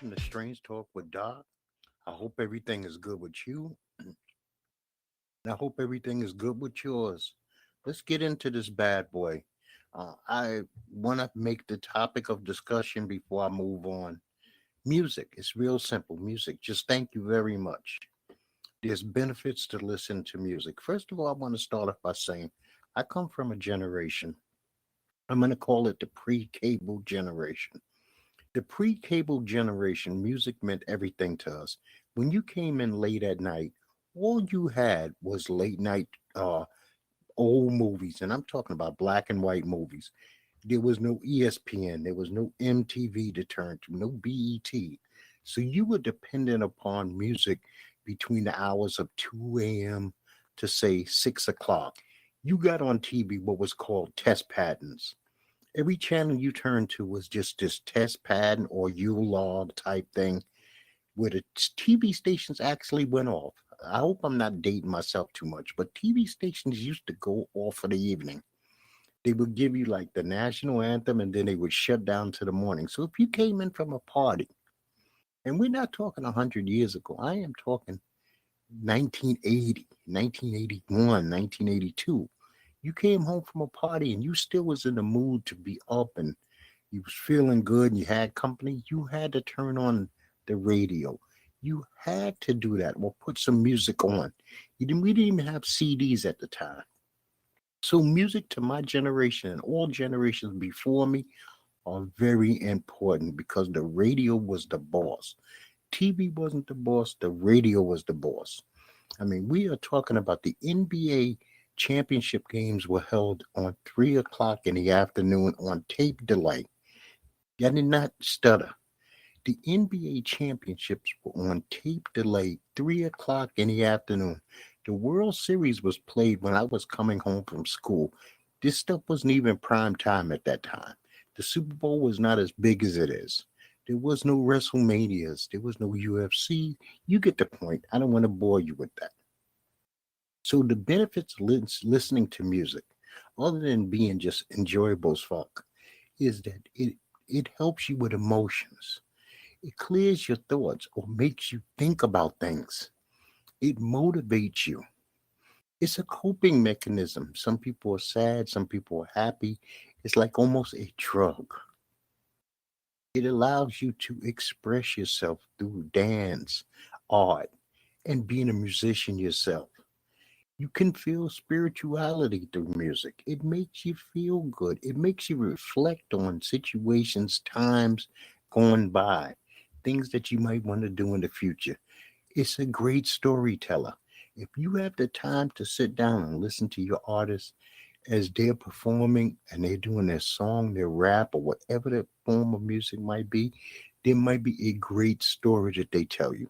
welcome to Strange Talk with Doc. I hope everything is good with you, and I hope everything is good with yours. Let's get into this bad boy. I want to make the topic of discussion before I move on. Music. It's real simple. Music. Just thank you very much. There's benefits to listen to music. First of all, I want to start off by saying I come from a generation. I'm going to call it the pre-cable generation. The pre-cable generation, music meant everything to us. When you came in late at night, all you had was late night old movies, and I'm talking about black and white movies. There was no ESPN, there was no MTV to turn to, no BET. So you were dependent upon music between the hours of 2 a.m. to say 6 o'clock. You got on TV what was called test patterns. Every channel you turned to was just this test pattern or U log type thing where the TV stations actually went off. I hope I'm not dating myself too much, but TV stations used to go off for the evening. They would give you like the national anthem and then they would shut down to the morning. So if you came in from a party, and we're not talking 100 years ago, I am talking 1980, 1981, 1982. You came home from a party and you still was in the mood to be up and you was feeling good and you had company, you had to turn on the radio. You had to do that or put some music on. We didn't even have CDs at the time. So music to my generation and all generations before me are very important because the radio was the boss. TV wasn't the boss, the radio was the boss. I mean, we are talking about the NBA championship games were held on 3 o'clock in the afternoon on tape delay. I did not stutter. The NBA championships were on tape delay 3 o'clock in the afternoon. The World Series was played when I was coming home from school. This stuff wasn't even prime time at that time. The Super Bowl was not as big as it is. There was no WrestleManias. There was no UFC. You get the point. I don't want to bore you with that. So the benefits of listening to music, other than being just enjoyable as fuck, is that it helps you with emotions. It clears your thoughts or makes you think about things. It motivates you. It's a coping mechanism. Some people are sad, some people are happy. It's like almost a drug. It allows you to express yourself through dance, art, and being a musician yourself. You can feel spirituality through music. It makes you feel good. It makes you reflect on situations, times gone by, things that you might want to do in the future. It's a great storyteller. If you have the time to sit down and listen to your artists as they're performing and they're doing their song, their rap, or whatever the form of music might be, there might be a great story that they tell you.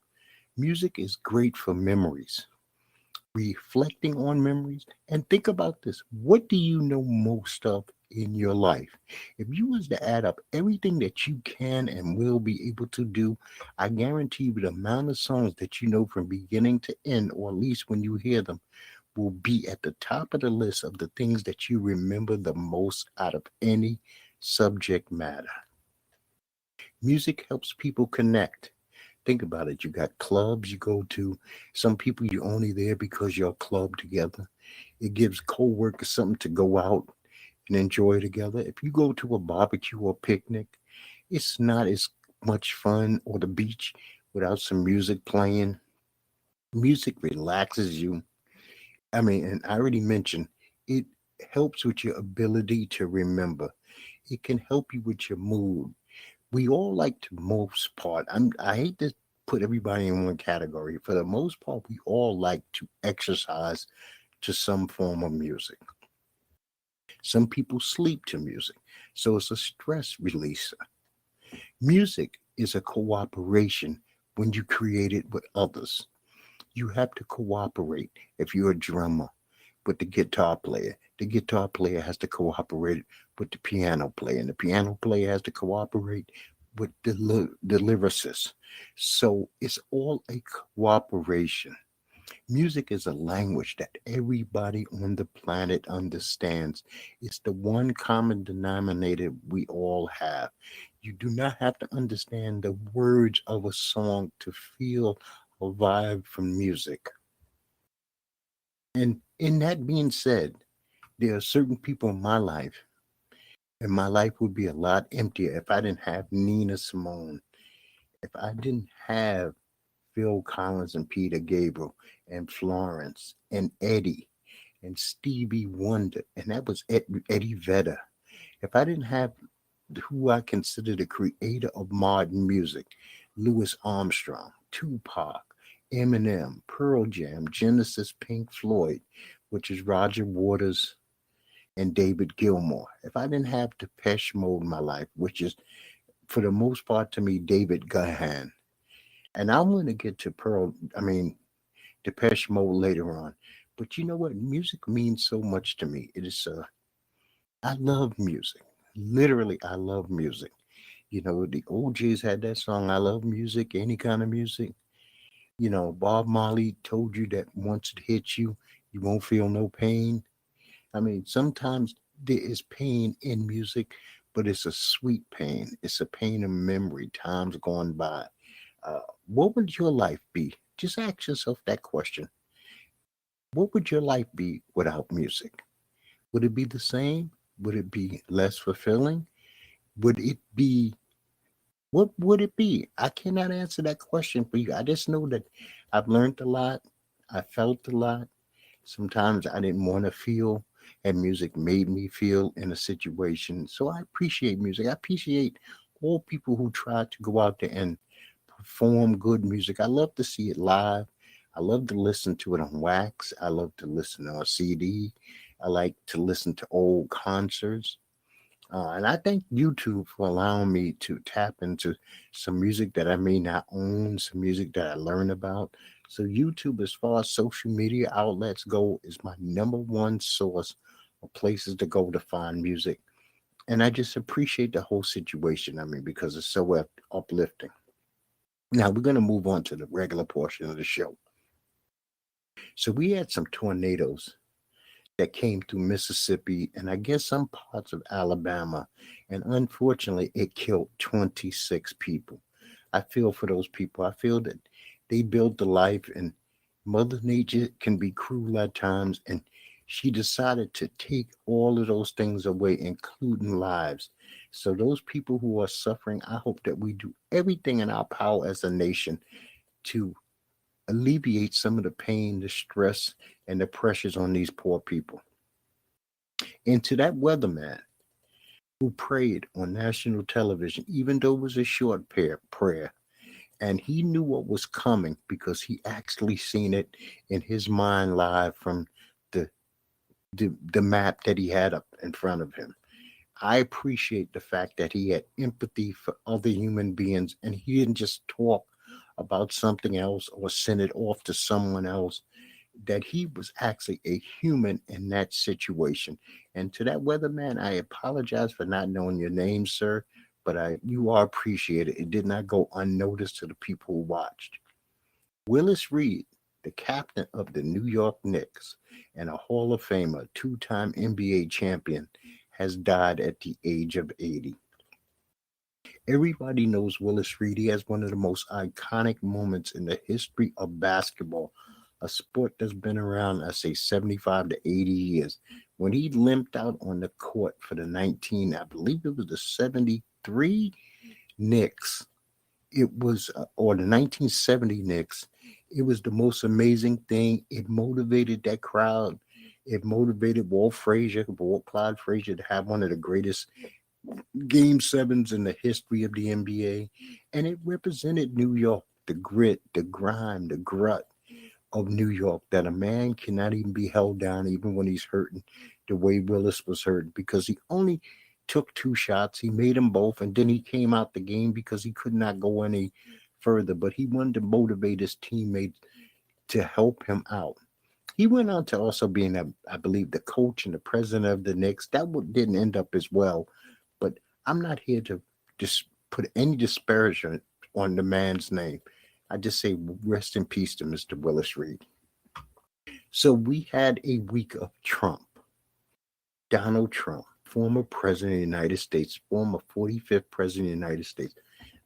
Music is great for memories, reflecting on memories. And think about this. What do you know most of in your life? If you was to add up everything that you can and will be able to do, I guarantee you the amount of songs that you know from beginning to end, or at least when you hear them, will be at the top of the list of the things that you remember the most out of any subject matter. Music helps people connect. Think about it. You got clubs you go to. Some people you're only there because you're club together. It gives co-workers something to go out and enjoy together. If you go to a barbecue or picnic, it's not as much fun, or the beach, without some music playing. Music relaxes you. I mean, and I already mentioned it helps with your ability to remember. It can help you with your mood. We all like to most part. I hate to put everybody in one category. For the most part, we all like to exercise to some form of music. Some people sleep to music. So it's a stress releaser. Music is a cooperation when you create it with others. You have to cooperate. If you're a drummer with the guitar player, the guitar player has to cooperate with the piano player, and the piano player has to cooperate with the lyricist. So it's all a cooperation. Music is a language that everybody on the planet understands. It's the one common denominator we all have. You do not have to understand the words of a song to feel a vibe from music. And in that being said, there are certain people in my life, and my life would be a lot emptier if I didn't have Nina Simone, if I didn't have Phil Collins and Peter Gabriel and Florence and Eddie and Stevie Wonder, and that was Eddie Vedder. If I didn't have who I consider the creator of modern music, Louis Armstrong, Tupac, Eminem, Pearl Jam, Genesis, Pink Floyd, which is Roger Waters and David Gilmour. If I didn't have Depeche Mode in my life, which is for the most part to me David Gahan, and I'm going to get to Depeche Mode later on. But you know what? Music means so much to me. It is I love music. Literally, I love music. You know, the OJs had that song, I love music, any kind of music. You know, Bob Marley told you that once it hits you, you won't feel no pain. I mean, sometimes there is pain in music, but it's a sweet pain. It's a pain of memory, times gone by. What would your life be? Just ask yourself that question. What would your life be without music? Would it be the same? Would it be less fulfilling? Would it be What would it be? I cannot answer that question for you. I just know that I've learned a lot. I felt a lot. Sometimes I didn't want to feel, and music made me feel in a situation. So I appreciate music. I appreciate all people who try to go out there and perform good music. I love to see it live. I love to listen to it on wax. I love to listen on CD. I like to listen to old concerts. And I thank YouTube for allowing me to tap into some music that I may not own, some music that I learn about. So, YouTube, as far as social media outlets go, is my number one source of places to go to find music. And I just appreciate the whole situation. I mean, because it's so uplifting. Now, we're going to move on to the regular portion of the show. So, we had some tornadoes that came through Mississippi and I guess some parts of Alabama. And unfortunately, it killed 26 people. I feel for those people. I feel that they built a life, and Mother Nature can be cruel at times. And she decided to take all of those things away, including lives. So, those people who are suffering, I hope that we do everything in our power as a nation to alleviate some of the pain, the stress, and the pressures on these poor people. And to that weatherman who prayed on national television, even though it was a short prayer, and he knew what was coming because he actually seen it in his mind live from the the map that he had up in front of him. I appreciate the fact that he had empathy for other human beings and he didn't just talk about something else or send it off to someone else, that he was actually a human in that situation. And to that weatherman, I apologize for not knowing your name, sir, but you are appreciated. It did not go unnoticed to the people who watched. Willis Reed, the captain of the New York Knicks and a Hall of Famer, two-time NBA champion, has died at the age of 80. Everybody knows Willis Reed. He has one of the most iconic moments in the history of basketball, a sport that's been around, I say, 75 to 80 years. When he limped out on the court for the I believe it was the 73 Knicks, it was, or the 1970 Knicks, it was the most amazing thing. It motivated that crowd. It motivated Walt Clyde Frazier, to have one of the greatest game sevens in the history of the NBA. And it represented New York, the grit, the grime, the grut of New York, that a man cannot even be held down even when he's hurting the way Willis was hurt, because he only took two shots. He made them both, and then he came out the game because he could not go any further. But he wanted to motivate his teammates to help him out. He went on to also being, I believe, the coach and the president of the Knicks. That didn't end up as well. But I'm not here to just put any disparagement on the man's name. I just say rest in peace to Mr. Willis Reed. So we had a week of Trump, Donald Trump, former president of the United States, former 45th president of the United States,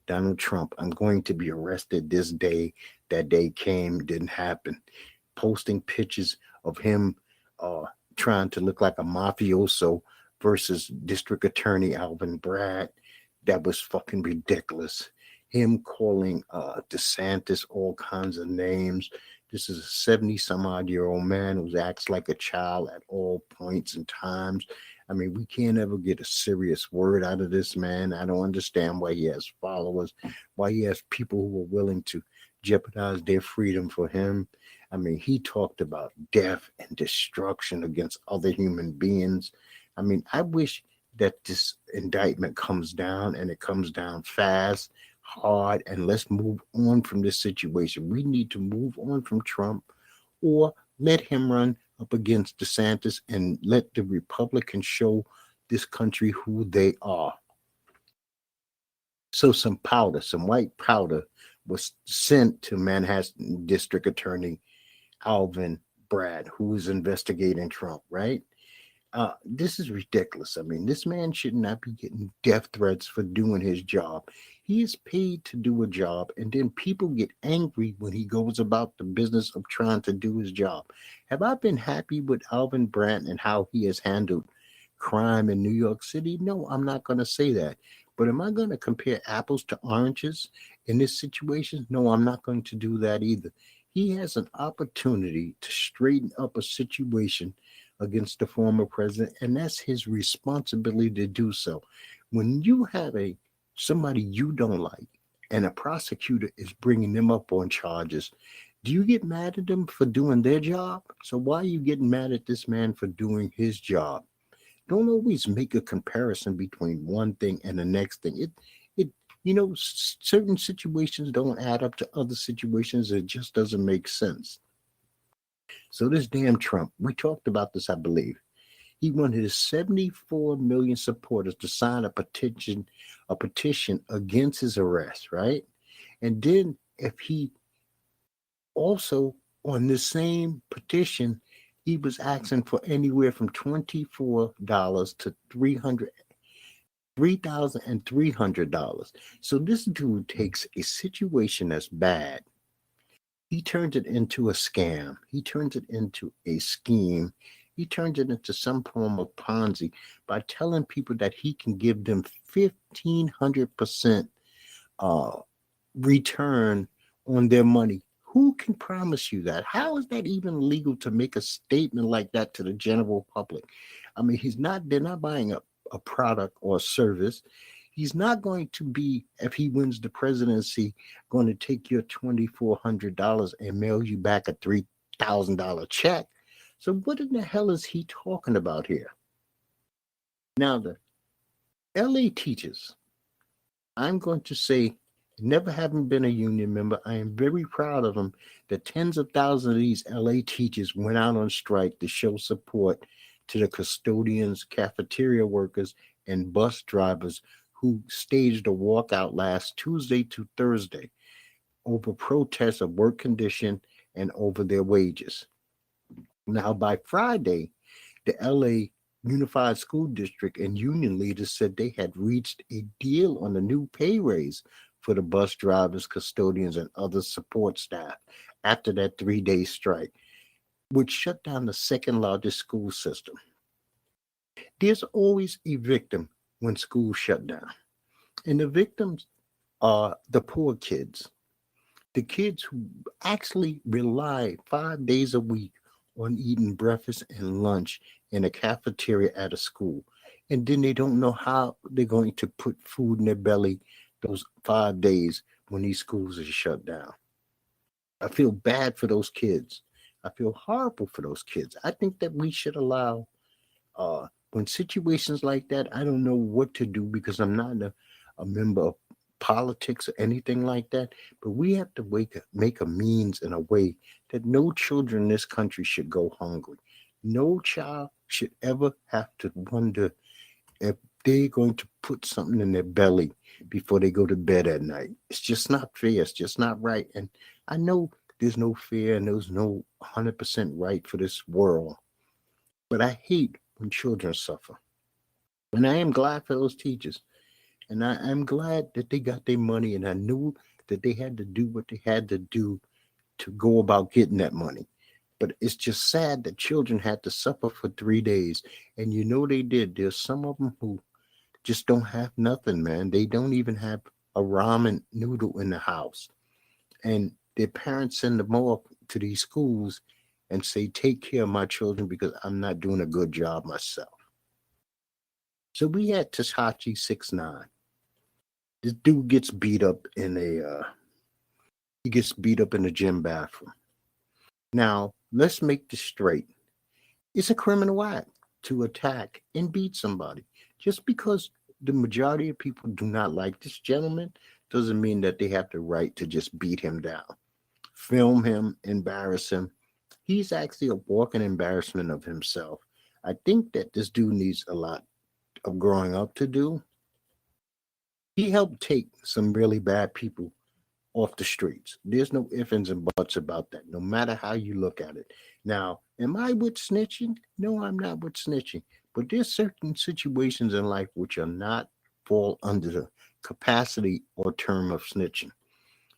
Donald Trump. I'm going to be arrested this day. That day came, didn't happen. Posting pictures of him uh, trying to look like a mafioso versus District Attorney Alvin Bragg. That was fucking ridiculous. Him calling DeSantis all kinds of names. This is a 70 some odd year old man who acts like a child at all points and times. I mean, we can't ever get a serious word out of this man. I don't understand why he has followers, why he has people who are willing to jeopardize their freedom for him. I mean, he talked about death and destruction against other human beings. I mean, I wish that this indictment comes down and it comes down fast, hard, and let's move on from this situation. We need to move on from Trump or let him run up against DeSantis and let the Republicans show this country who they are. So some powder, some white powder was sent to Manhattan District Attorney Alvin Bragg, who is investigating Trump, right? This is ridiculous. I mean, this man should not be getting death threats for doing his job. He is paid to do a job, and then people get angry when he goes about the business of trying to do his job. Have I been happy with Alvin Bragg and how he has handled crime in New York City? No, I'm not going to say that. But am I going to compare apples to oranges in this situation? No, I'm not going to do that either. He has an opportunity to straighten up a situation against the former president, and that's his responsibility to do so. When you have somebody you don't like, and a prosecutor is bringing them up on charges, do you get mad at them for doing their job? So why are you getting mad at this man for doing his job? Don't always make a comparison between one thing and the next thing. It certain situations don't add up to other situations. It just doesn't make sense. So this damn Trump, we talked about this, I believe. He wanted his 74 million supporters to sign a petition against his arrest, right? And then if he also on the same petition, he was asking for anywhere from $24 to $3,300. So this dude takes a situation that's bad. He turns it into a scam. He turns it into a scheme. He turns it into some form of Ponzi by telling people that he can give them 1,500% uh, return on their money. Who can promise you that? How is that even legal to make a statement like that to the general public? I mean, they're not buying a product or a service. He's not going to be, if he wins the presidency, going to take your $2,400 and mail you back a $3,000 check. So what in the hell is he talking about here? Now, the LA teachers, I'm going to say, never having been a union member, I am very proud of them that tens of thousands of these LA teachers went out on strike to show support to the custodians, cafeteria workers, and bus drivers who staged a walkout last Tuesday to Thursday over protests of work condition and over their wages. Now, by Friday, the LA Unified School District and union leaders said they had reached a deal on a new pay raise for the bus drivers, custodians, and other support staff after that 3-day strike, which shut down the second largest school system. There's always a victim when schools shut down, and the victims are the poor kids, the kids who actually rely 5 days a week on eating breakfast and lunch in a cafeteria at a school. And then they don't know how they're going to put food in their belly those 5 days when these schools are shut down. I feel bad for those kids. I feel horrible for those kids. I think that we should allow, when situations like that, I don't know what to do because I'm not a member of politics or anything like that, but we have to make a means in a way that no children in this country should go hungry. No child should ever have to wonder if they're going to put something in their belly before they go to bed at night. It's just not fair. It's just not right. And I know there's no fair and there's no 100% right for this world, but I hate when children suffer. And I am glad for those teachers. And I'm glad that they got their money, and I knew that they had to do what they had to do to go about getting that money. But it's just sad that children had to suffer for 3 days. And you know they did. There's some of them who just don't have nothing, man. They don't even have a ramen noodle in the house. And their parents send them off to these schools and say, take care of my children because I'm not doing a good job myself. So we had Tekashi 6ix9ine. This dude gets beat up in he gets beat up in the gym bathroom. Now, let's make this straight. It's a criminal act to attack and beat somebody. Just because the majority of people do not like this gentleman doesn't mean that they have the right to just beat him down, film him, embarrass him. He's actually a walking embarrassment of himself. I think that this dude needs a lot of growing up to do. He helped take some really bad people off the streets. There's no ifs, ands, and buts about that, no matter how you look at it. Now, am I with snitching? No, I'm not with snitching. But there's certain situations in life which are not fall under the capacity or term of snitching.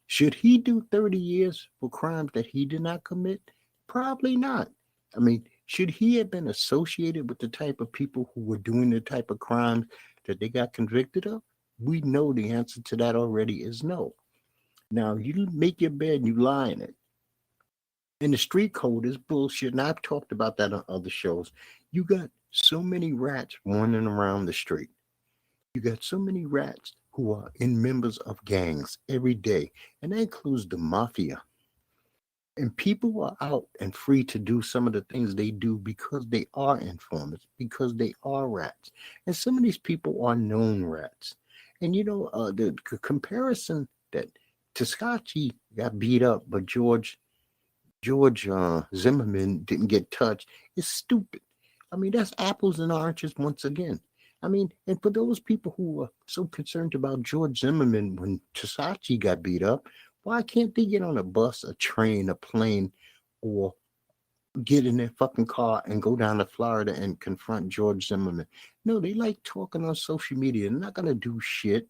Should he do 30 years for crimes that he did not commit? Probably not. I mean, should he have been associated with the type of people who were doing the type of crimes that they got convicted of? We know the answer to that already is no. Now you make your bed, you lie in it. And the street code is bullshit. And I've talked about that on other shows. You got so many rats running around the street. You got so many rats who are in members of gangs every day. And that includes the mafia. And people are out and free to do some of the things they do because they are informants, because they are rats. And some of these people are known rats. And the comparison that Tekashi got beat up, but George Zimmerman didn't get touched is stupid. I mean, that's apples and oranges once again. I mean, and for those people who are so concerned about George Zimmerman when Tekashi got beat up, why can't they get on a bus, a train, a plane, or get in their fucking car and go down to Florida and confront George Zimmerman? No, they like talking on social media. They're not gonna do shit.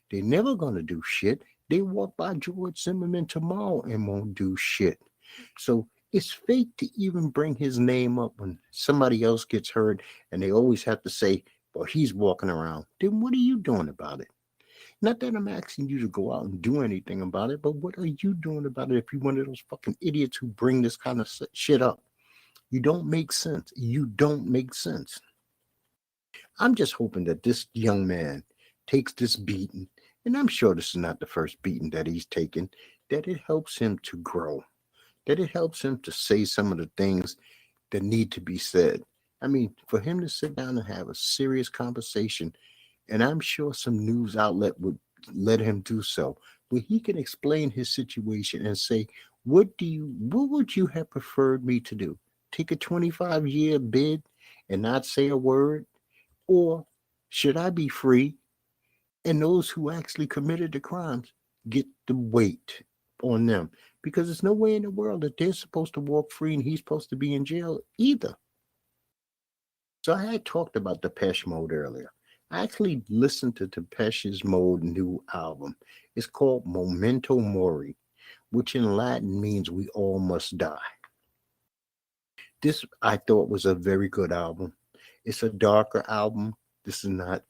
They're never gonna do shit. They walk by George Zimmerman tomorrow and won't do shit. So it's fake to even bring his name up when somebody else gets hurt, and they always have to say, well, he's walking around. Then what are you doing about it? Not that I'm asking you to go out and do anything about it, but what are you doing about it if you're one of those fucking idiots who bring this kind of shit up? You don't make sense. You don't make sense. I'm just hoping that this young man takes this beating, and I'm sure this is not the first beating that he's taken, that it helps him to grow, that it helps him to say some of the things that need to be said. I mean, for him to sit down and have a serious conversation, and I'm sure some news outlet would let him do so, where he can explain his situation and say, what would you have preferred me to do? Take a 25-year bid and not say a word? Or should I be free and those who actually committed the crimes get the weight on them? Because there's no way in the world that they're supposed to walk free and he's supposed to be in jail either. So I had talked about Depeche Mode earlier. I actually listened to Depeche's Mode new album. It's called Memento Mori, which in Latin means we all must die. This I thought was a very good album. It's a darker album. This is not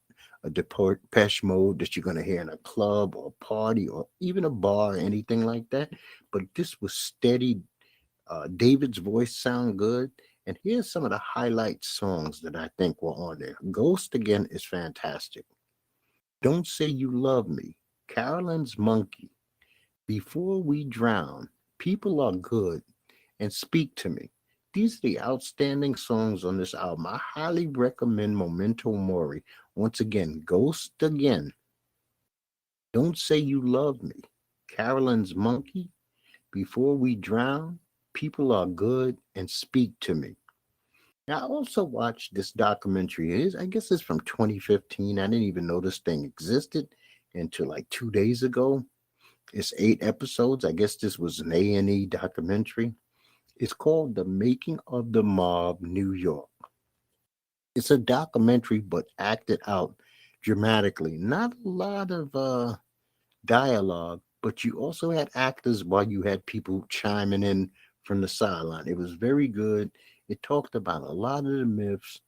a Depeche Mode that you're going to hear in a club or a party or even a bar or anything like that. But this was steady. David's voice sound good. And here's some of the highlight songs that I think were on there. Ghost again is fantastic. Don't Say You Love Me. Carolyn's Monkey. Before We Drown. People Are Good. And Speak to Me. These are the outstanding songs on this album. I highly recommend Memento Mori. Once again, Ghost again. Don't Say You Love Me. Carolyn's Monkey. Before We Drown. People Are Good. And Speak to Me. Now, I also watched this documentary. I guess it's from 2015. I didn't even know this thing existed until like 2 days ago. It's 8 episodes. I guess this was an A&E documentary. It's called The Making of the Mob, New York. It's a documentary, but acted out dramatically. Not a lot of dialogue, but you also had actors while you had people chiming in from the sideline. It was very good. It talked about a lot of the myths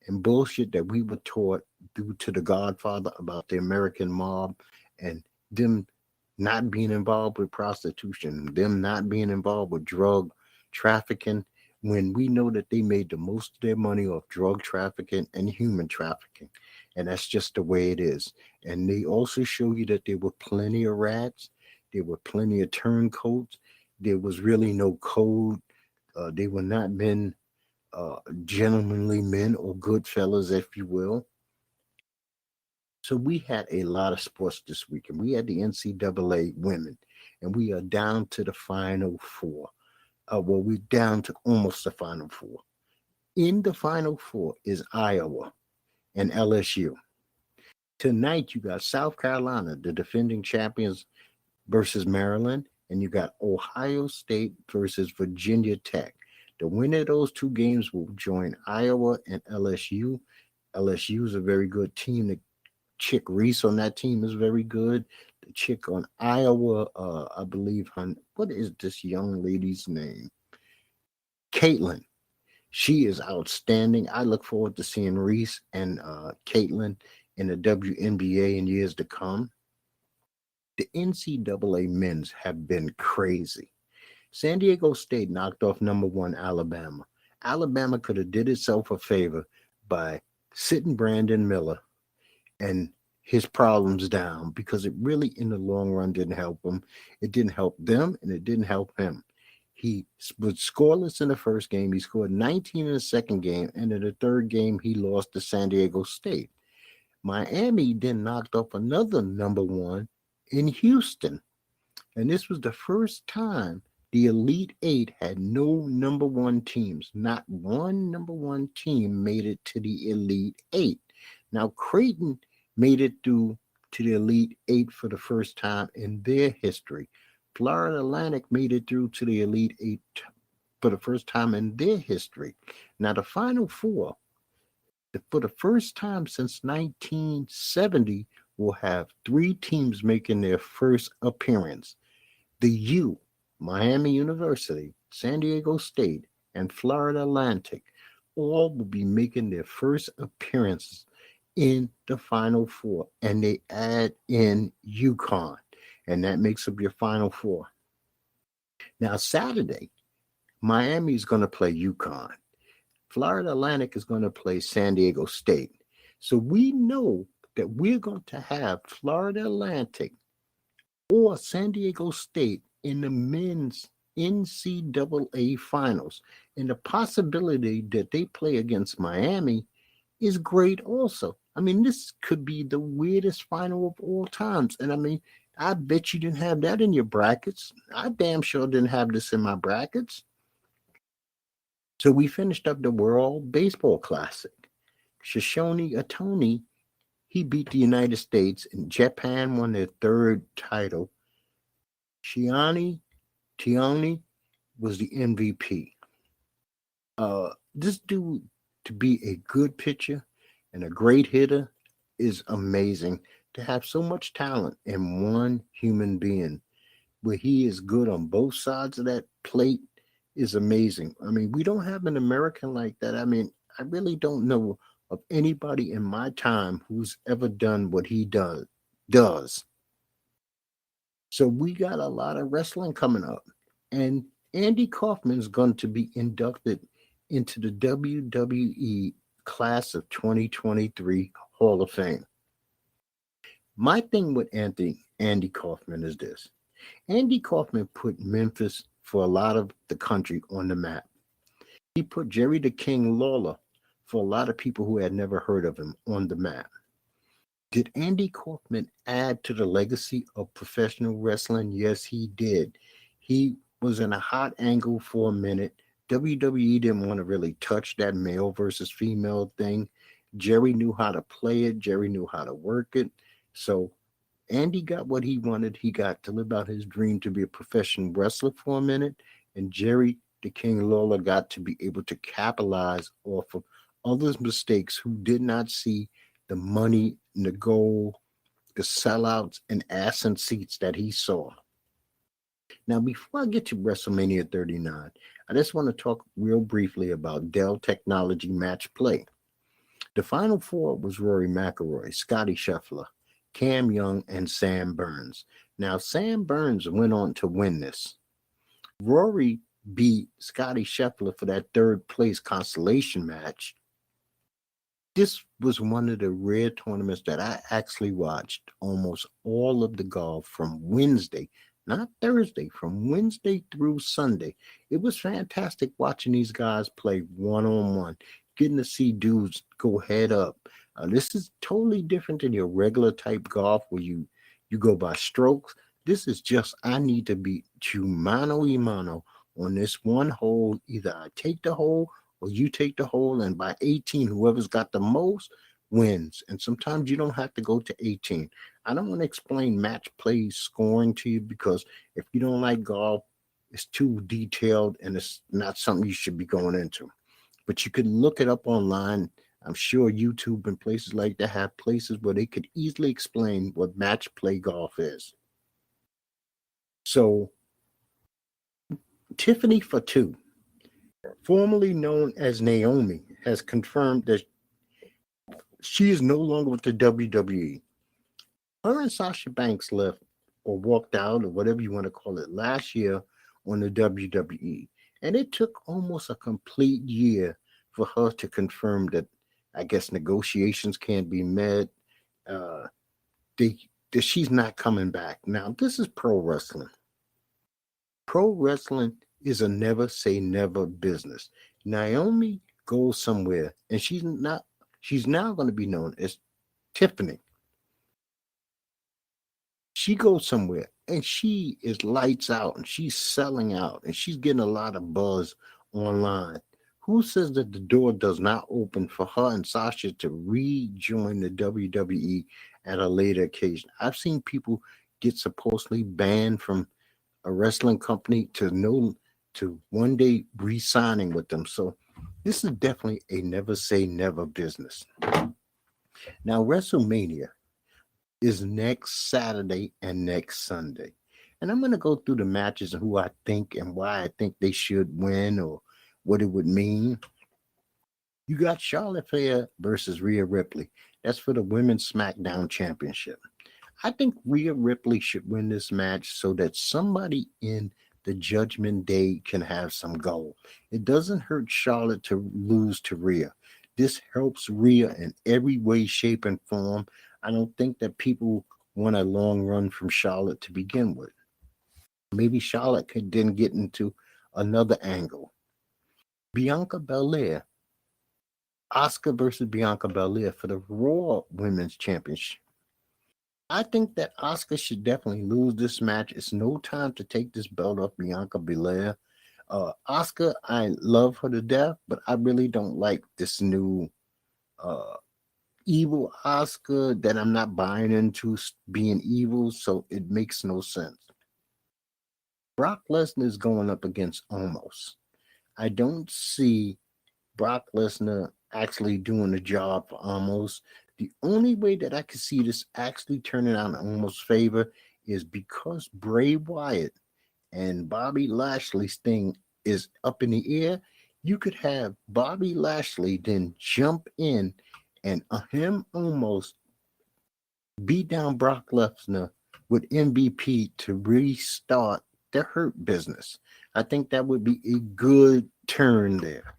and bullshit that we were taught due to the Godfather about the American mob and them not being involved with prostitution, them not being involved with drug trafficking, when we know that they made the most of their money off drug trafficking and human trafficking. And that's just the way it is. And they also show you that there were plenty of rats, there were plenty of turncoats, there was really no code. They were not men, uh, gentlemanly men or good fellas, if you will. So we had a lot of sports this weekend. We had the NCAA women, and we are down to the final four. Well, we're down to almost the final four. In the final four is Iowa and LSU. Tonight, you got South Carolina, the defending champions, versus Maryland, and you got Ohio State versus Virginia Tech. The winner of those two games will join Iowa and LSU. LSU is a very good team. The chick Reese on that team is very good. The chick on Iowa, I believe, what is this young lady's name? Caitlin. She is outstanding. I look forward to seeing Reese and Caitlin in the WNBA in years to come. The NCAA men's have been crazy. San Diego State knocked off number one Alabama. Alabama could have did itself a favor by sitting Brandon Miller and his problems down, because it really in the long run didn't help him. It didn't help them and it didn't help him. He was scoreless in the first game. He scored 19 in the second game. And in the third game, he lost to San Diego State. Miami then knocked off another number one in Houston. And this was the first time the Elite Eight had no number one teams. Not one number one team made it to the Elite Eight. Now, Creighton made it through to the Elite Eight for the first time in their history. Florida Atlantic made it through to the Elite Eight for the first time in their history. Now, the Final Four, for the first time since 1970, will have three teams making their first appearance. The U, Miami University, San Diego State, and Florida Atlantic all will be making their first appearances in the Final Four, and they add in UConn, and that makes up your Final Four. Now, Saturday, Miami is going to play UConn. Florida Atlantic is going to play San Diego State. So we know that we're going to have Florida Atlantic or San Diego State in the men's NCAA finals. And the possibility that they play against Miami is great also. I mean, this could be the weirdest final of all times. And I mean, I bet you didn't have that in your brackets. I damn sure didn't have this in my brackets. So we finished up the World Baseball Classic. Shoshone Ohtani, he beat the United States, and Japan won their third title. Tiani was the MVP. This dude, to be a good pitcher and a great hitter, is amazing. To have so much talent in one human being, where he is good on both sides of that plate, is amazing. I mean, we don't have an American like that. I mean, I really don't know of anybody in my time who's ever done what he does. So we got a lot of wrestling coming up. And Andy Kaufman's going to be inducted into the WWE class of 2023 Hall of Fame. My thing with Andy Kaufman is this. Andy Kaufman put Memphis for a lot of the country on the map. He put Jerry the King Lawler for a lot of people who had never heard of him on the map. Did Andy Kaufman add to the legacy of professional wrestling? Yes, he did. He was in a hot angle for a minute. WWE didn't want to really touch that male versus female thing. Jerry knew how to play it. Jerry knew how to work it. So Andy got what he wanted. He got to live out his dream to be a professional wrestler for a minute. And Jerry the King Lawler got to be able to capitalize off of others' mistakes who did not see the money, the goal, the sellouts, and ass and seats that he saw. Now, before I get to WrestleMania 39, I just want to talk real briefly about Dell Technology Match Play. The final four was Rory McIlroy, Scotty Scheffler, Cam Young, and Sam Burns. Now, Sam Burns went on to win this. Rory beat Scotty Scheffler for that third place consolation match. This was one of the rare tournaments that I actually watched almost all of the golf from Wednesday, not Thursday, from Wednesday through Sunday. It was fantastic watching these guys play one on one, getting to see dudes go head up. This is totally different than your regular type golf where you go by strokes. This is just I need to beat you mano y mano on this one hole. Either I take the hole or you take the hole, and by 18, whoever's got the most wins. And sometimes you don't have to go to 18. I don't want to explain match play scoring to you because if you don't like golf, it's too detailed and it's not something you should be going into. But you could look it up online. I'm sure YouTube and places like that have places where they could easily explain what match play golf is. So, Tiffany Fatu, formerly known as Naomi, has confirmed that she is no longer with the WWE. Her and Sasha Banks left or walked out or whatever you want to call it last year on the WWE. And it took almost a complete year for her to confirm that, I guess, negotiations can't be met. That she's not coming back. Now, this is pro wrestling. Pro wrestling is a never say never business. Naomi goes somewhere and she's now going to be known as Tiffany. She goes somewhere and she is lights out and she's selling out and she's getting a lot of buzz online. Who says that the door does not open for her and Sasha to rejoin the WWE at a later occasion? I've seen people get supposedly banned from a wrestling company to one day re-signing with them. So this is definitely a never say never business. Now, WrestleMania is next Saturday and next Sunday. And I'm going to go through the matches and who I think and why I think they should win or what it would mean. You got Charlotte Flair versus Rhea Ripley. That's for the Women's SmackDown Championship. I think Rhea Ripley should win this match so that somebody in the Judgment Day can have some goal. It doesn't hurt Charlotte to lose to Rhea. This helps Rhea in every way, shape, and form. I don't think that people want a long run from Charlotte to begin with. Maybe Charlotte could then get into another angle. Bianca Belair. Asuka versus Bianca Belair for the Raw Women's Championship. I think that Asuka should definitely lose this match. It's no time to take this belt off Bianca Belair. Asuka, I love her to death, but I really don't like this new evil Asuka that I'm not buying into being evil, so it makes no sense. Brock Lesnar is going up against Omos. I don't see Brock Lesnar actually doing the job for Omos. The only way that I can see this actually turning out in Omos' favor is because Bray Wyatt and Bobby Lashley's thing is up in the air. You could have Bobby Lashley then jump in and him almost beat down Brock Lesnar with MVP to restart the Hurt business. I think that would be a good turn there.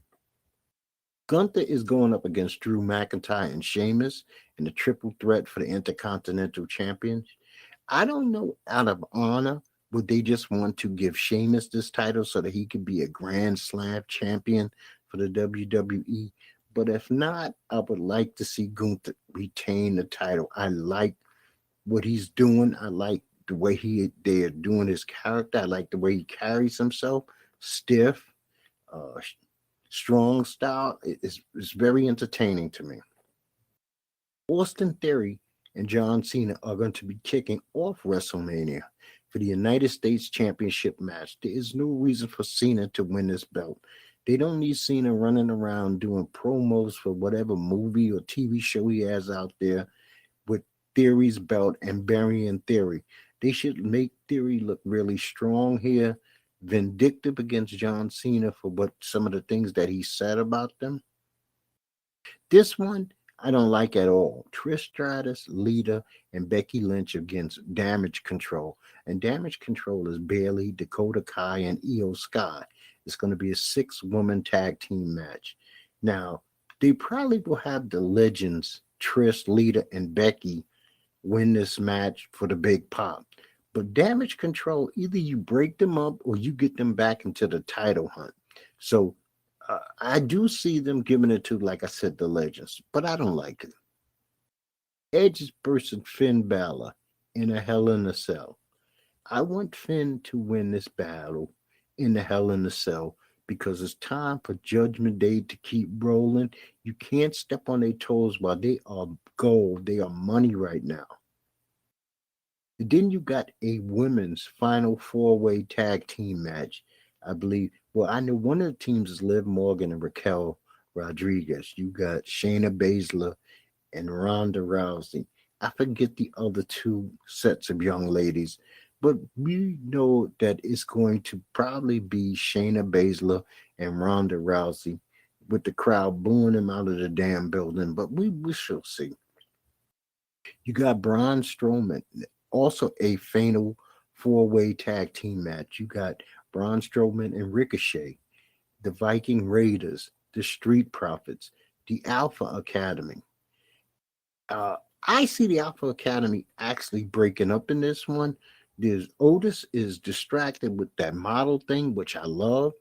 Gunther is going up against Drew McIntyre and Sheamus in the triple threat for the Intercontinental Champions. I don't know, out of honor, would they just want to give Sheamus this title so that he could be a Grand Slam champion for the WWE? But if not, I would like to see Gunther retain the title. I like what he's doing. I like the way they're doing his character. I like the way he carries himself. Stiff, strong style. It's very entertaining to me. Austin Theory and John Cena are going to be kicking off WrestleMania for the United States Championship match. There is no reason for Cena to win this belt. They don't need Cena running around doing promos for whatever movie or TV show he has out there with Theory's belt and burying Theory. They should make Theory look really strong here, vindictive against John Cena for what some of the things that he said about them. This one I don't like at all. Trish Stratus, Lita, and Becky Lynch against Damage Control. And Damage Control is Bailey, Dakota Kai, and Io Sky. It's going to be a 6-woman tag team match. Now, they probably will have the legends, Trish, Lita, and Becky, win this match for the big pop. But Damage Control, either you break them up or you get them back into the title hunt. So I do see them giving it to, like I said, the legends, but I don't like it. Edge versus Finn Balor in a Hell in a Cell. I want Finn to win this battle in the Hell in a Cell because it's time for Judgment Day to keep rolling. You can't step on their toes while they are gold. They are money right now. And then you got a women's final 4-way tag team match. I believe, well, I know one of the teams is Liv Morgan and Raquel Rodriguez. You got Shayna Baszler and Ronda Rousey. I forget the other two sets of young ladies, but we know that it's going to probably be Shayna Baszler and Ronda Rousey with the crowd booing them out of the damn building, but we shall see. You got Braun Strowman, also a fatal 4-way tag team match. You got Braun Strowman and Ricochet, the Viking Raiders, the Street Profits, the Alpha Academy. I see the Alpha Academy actually breaking up in this one. There's Otis is distracted with that model thing, which I love.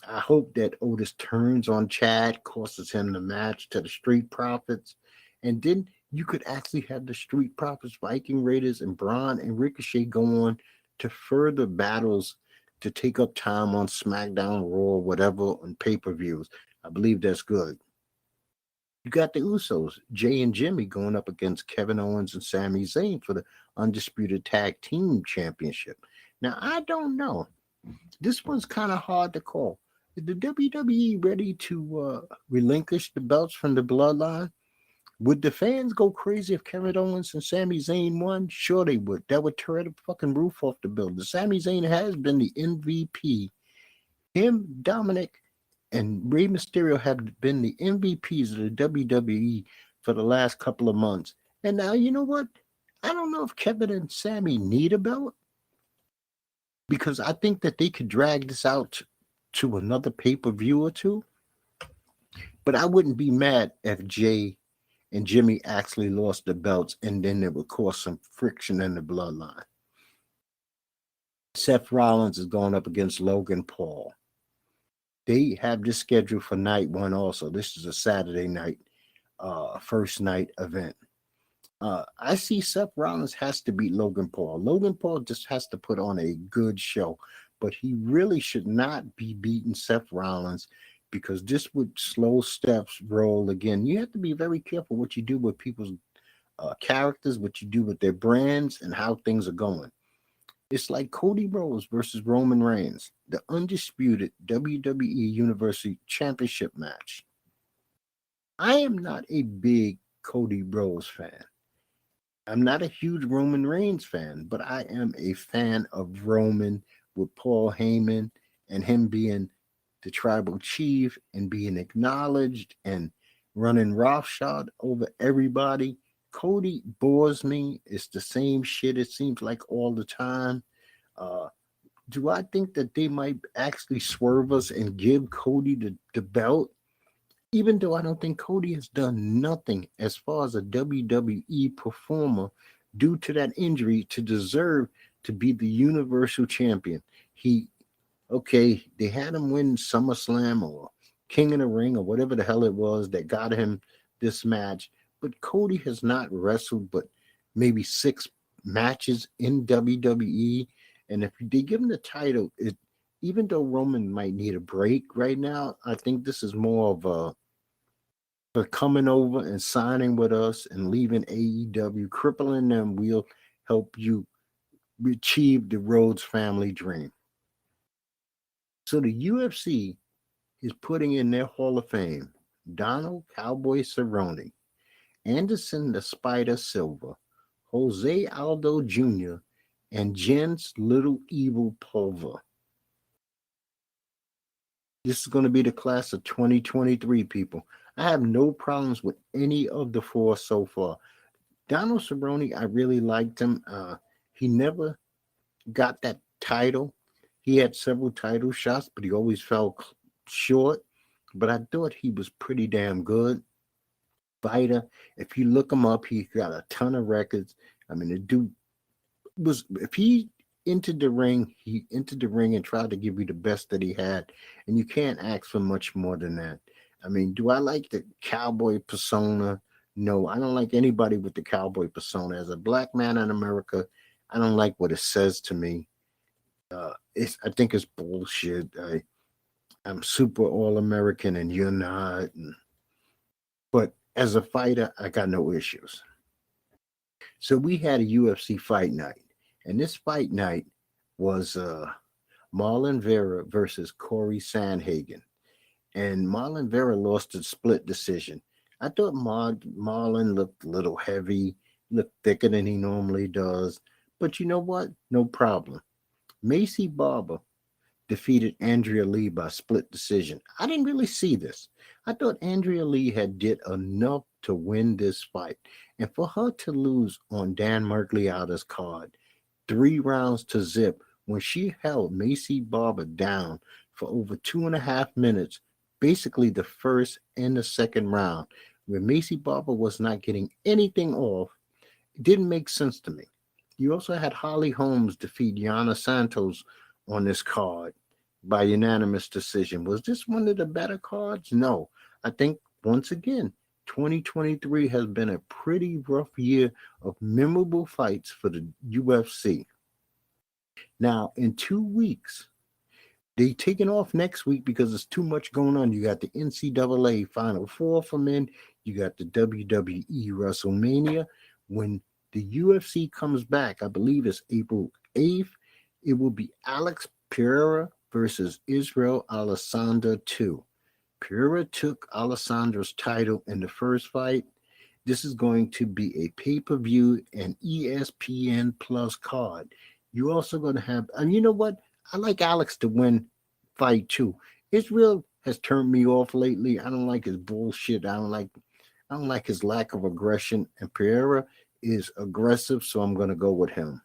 I hope that Otis turns on Chad, costs him the match to the Street Profits, and then you could actually have the Street Profits, Viking Raiders, and Braun and Ricochet go on to further battles to take up time on SmackDown, Raw, whatever, on pay-per-views. I believe that's good. You got the Usos, Jay and Jimmy, going up against Kevin Owens and Sami Zayn for the Undisputed Tag Team Championship. Now, I don't know. This one's kind of hard to call. Is the WWE ready to relinquish the belts from the bloodline? Would the fans go crazy if Kevin Owens and Sami Zayn won? Sure they would. That would tear the fucking roof off the building. Sami Zayn has been the MVP. Him, Dominic, and Rey Mysterio have been the MVPs of the WWE for the last couple of months. And now, you know what? I don't know if Kevin and Sami need a belt because I think that they could drag this out to another pay-per-view or two. But I wouldn't be mad if Jay and Jimmy actually lost the belts and then it would cause some friction in the bloodline. Seth Rollins is going up against Logan Paul. They have this scheduled for night one also. This is a Saturday night, first night event. I see Seth Rollins has to beat Logan Paul. Logan Paul just has to put on a good show, but he really should not be beating Seth Rollins because this would slow Steph's roll again. You have to be very careful what you do with people's characters, what you do with their brands, and how things are going. It's like Cody Rhodes versus Roman Reigns, the undisputed WWE Universal Championship match. I am not a big Cody Rhodes fan. I'm not a huge Roman Reigns fan, but I am a fan of Roman with Paul Heyman and him being the tribal chief and being acknowledged and running roughshod over everybody. Cody bores me. It's the same shit, it seems like, all the time. Uh, do I think that they might actually swerve us and give Cody the belt? Even though I don't think Cody has done nothing as far as a WWE performer due to that injury to deserve to be the Universal Champion. Okay, they had him win SummerSlam or King of the Ring or whatever the hell it was that got him this match. But Cody has not wrestled but maybe 6 matches in WWE. And if they give him the title, even though Roman might need a break right now, I think this is more of a for coming over and signing with us and leaving AEW, crippling them. We'll help you achieve the Rhodes family dream. So the UFC is putting in their Hall of Fame Donald Cowboy Cerrone, Anderson the Spider Silva, Jose Aldo Jr., and Jens Little Evil Pulver. This is going to be the class of 2023, people. I have no problems with any of the four so far. Donald Cerrone, I really liked him. He never got that title. He had several title shots, but he always fell short. But I thought he was pretty damn good fighter. If you look him up, he got a ton of records. I mean, the dude was, if he entered the ring and tried to give you the best that he had, and you can't ask for much more than that. I mean, do I like the cowboy persona? No, I don't like anybody with the cowboy persona. As a black man in America, I don't like what it says to me. I think it's bullshit. I'm super all American and you're not. But as a fighter, I got no issues. So we had a UFC fight night, and this fight night was Marlon Vera versus Corey Sandhagen. And Marlon Vera lost a split decision. I thought Marlon looked a little heavy, looked thicker than he normally does. But you know what? No problem. Macy Barber defeated Andrea Lee by split decision. I didn't really see this. I thought Andrea Lee had did enough to win this fight. And for her to lose on Dan Miragliotta's card, 3 rounds to 0, when she held Macy Barber down for over 2.5 minutes, basically the first and the second round, where Macy Barber was not getting anything off, it didn't make sense to me. You also had Holly Holmes defeat Yana Santos on this card by unanimous decision. Was this one of the better cards? No. I think, once again, 2023 has been a pretty rough year of memorable fights for the UFC. Now, in 2 weeks, they taking off next week because there's too much going on. You got the NCAA Final Four for men. You got the WWE WrestleMania. When the UFC comes back, I believe it's April 8th, it will be Alex Pereira versus Israel Alessandra 2. Pereira took Alessandra's title in the first fight. This is going to be a pay-per-view and ESPN Plus card. You're also going to have, and you know what? I like Alex to win fight too. Israel has turned me off lately. I don't like his bullshit. I don't like his lack of aggression. And Pereira is aggressive, so I'm going to go with him.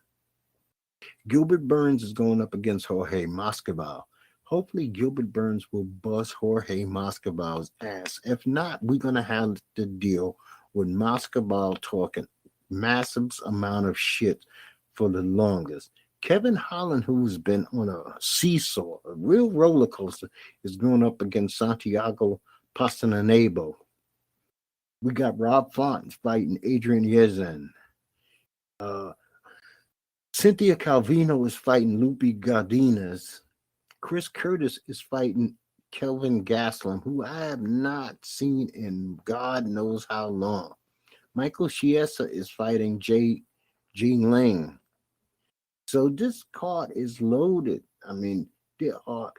Gilbert Burns is going up against Jorge Masvidal. Hopefully, Gilbert Burns will bust Jorge Masvidal's ass. If not, we're going to have to deal with Masvidal talking massive amount of shit for the longest. Kevin Holland, who's been on a seesaw, a real roller coaster, is going up against Santiago Pastananebo. We got Rob Font fighting Adrian Yezin. Cynthia Calvino is fighting Lupe Godinez. Chris Curtis is fighting Kelvin Gastelum, who I have not seen in God knows how long. Michael Chiesa is fighting Jing Ling. So this card is loaded. I mean,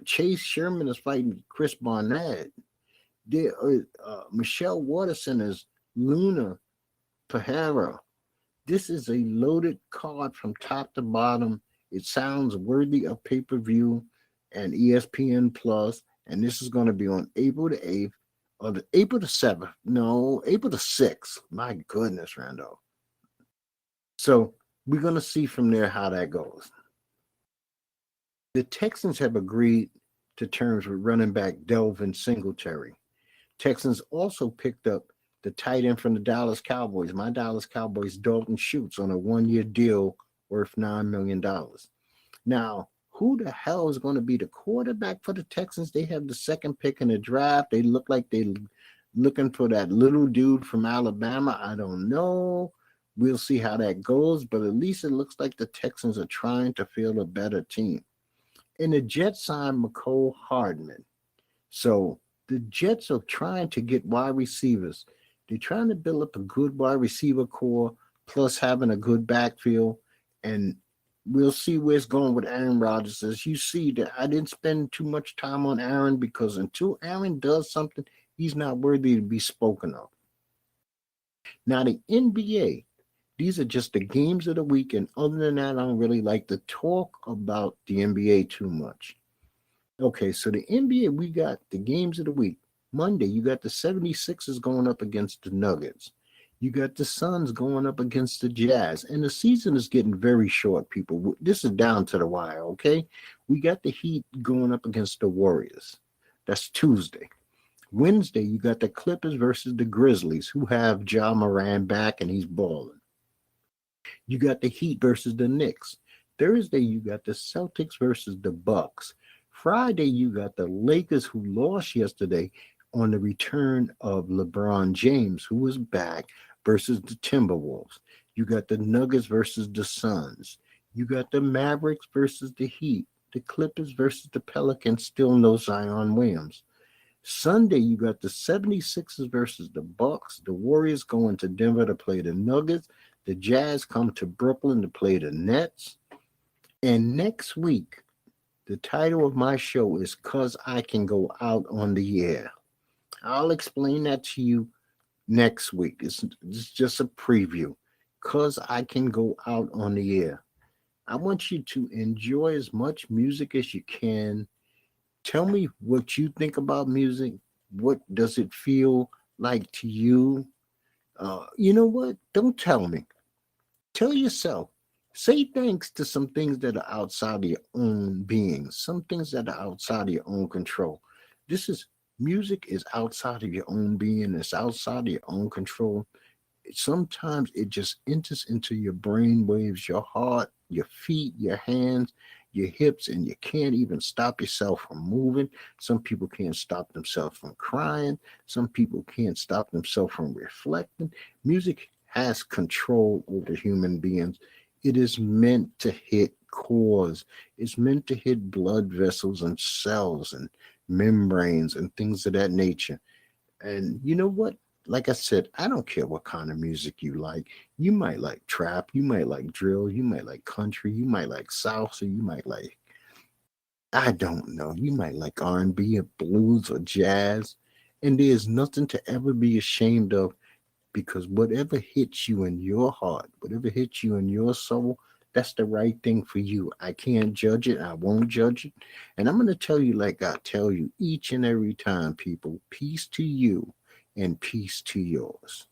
Chase Sherman is fighting Chris Barnett. Michelle Waterson is Luna Pajara. This is a loaded card from top to bottom. It sounds worthy of pay-per-view and ESPN Plus, and this is going to be on April the 8th or April the 7th. No, April the 6th. My goodness, Randall. So we're going to see from there how that goes. The Texans have agreed to terms with running back Delvin Singletary. Texans also picked up the tight end from the Dallas Cowboys. My Dallas Cowboys, Dalton Schultz, on a 1-year deal worth $9 million. Now, who the hell is going to be the quarterback for the Texans? They have the second pick in the draft. They look like they're looking for that little dude from Alabama. I don't know. We'll see how that goes, but at least it looks like the Texans are trying to field a better team. And the Jets signed McCole Hardman. So the Jets are trying to get wide receivers. They're trying to build up a good wide receiver core, plus having a good backfield. And we'll see where it's going with Aaron Rodgers. As you see, that I didn't spend too much time on Aaron because until Aaron does something, he's not worthy to be spoken of. Now, the NBA, these are just the games of the week, and other than that, I don't really like to talk about the NBA too much. Okay, so the NBA, we got the games of the week. Monday, you got the 76ers going up against the Nuggets. You got the Suns going up against the Jazz. And the season is getting very short, people. This is down to the wire, okay? We got the Heat going up against the Warriors. That's Tuesday. Wednesday, you got the Clippers versus the Grizzlies, who have Ja Moran back and he's balling. You got the Heat versus the Knicks. Thursday, you got the Celtics versus the Bucks. Friday, you got the Lakers, who lost yesterday on the return of LeBron James, who was back, versus the Timberwolves. You got the Nuggets versus the Suns. You got the Mavericks versus the Heat. The Clippers versus the Pelicans, still no Zion Williams. Sunday, you got the 76ers versus the Bucks. The Warriors going to Denver to play the Nuggets. The Jazz come to Brooklyn to play the Nets. And next week, the title of my show is "'Cause I Can Go Out on the Air." I'll explain that to you next week. It's just a preview. "'Cause I Can Go Out on the Air." I want you to enjoy as much music as you can. Tell me what you think about music. What does it feel like to you? You know what? Don't tell me. Tell yourself. Say thanks to some things that are outside of your own being, some things that are outside of your own control. This is Music is outside of your own being, it's outside of your own control. Sometimes it just enters into your brain waves, your heart, your feet, your hands, your hips, and you can't even stop yourself from moving. Some people can't stop themselves from crying. Some people can't stop themselves from reflecting. Music has control over human beings. It is meant to hit cores. It's meant to hit blood vessels and cells and membranes and things of that nature. And you know what? Like I said, I don't care what kind of music you like. You might like trap, you might like drill, you might like country, you might like salsa, you might like, I don't know, you might like R&B or blues or jazz. And there's nothing to ever be ashamed of, because whatever hits you in your heart, whatever hits you in your soul, that's the right thing for you. I can't judge it. I won't judge it. And I'm going to tell you, like I tell you each and every time, people, peace to you and peace to yours.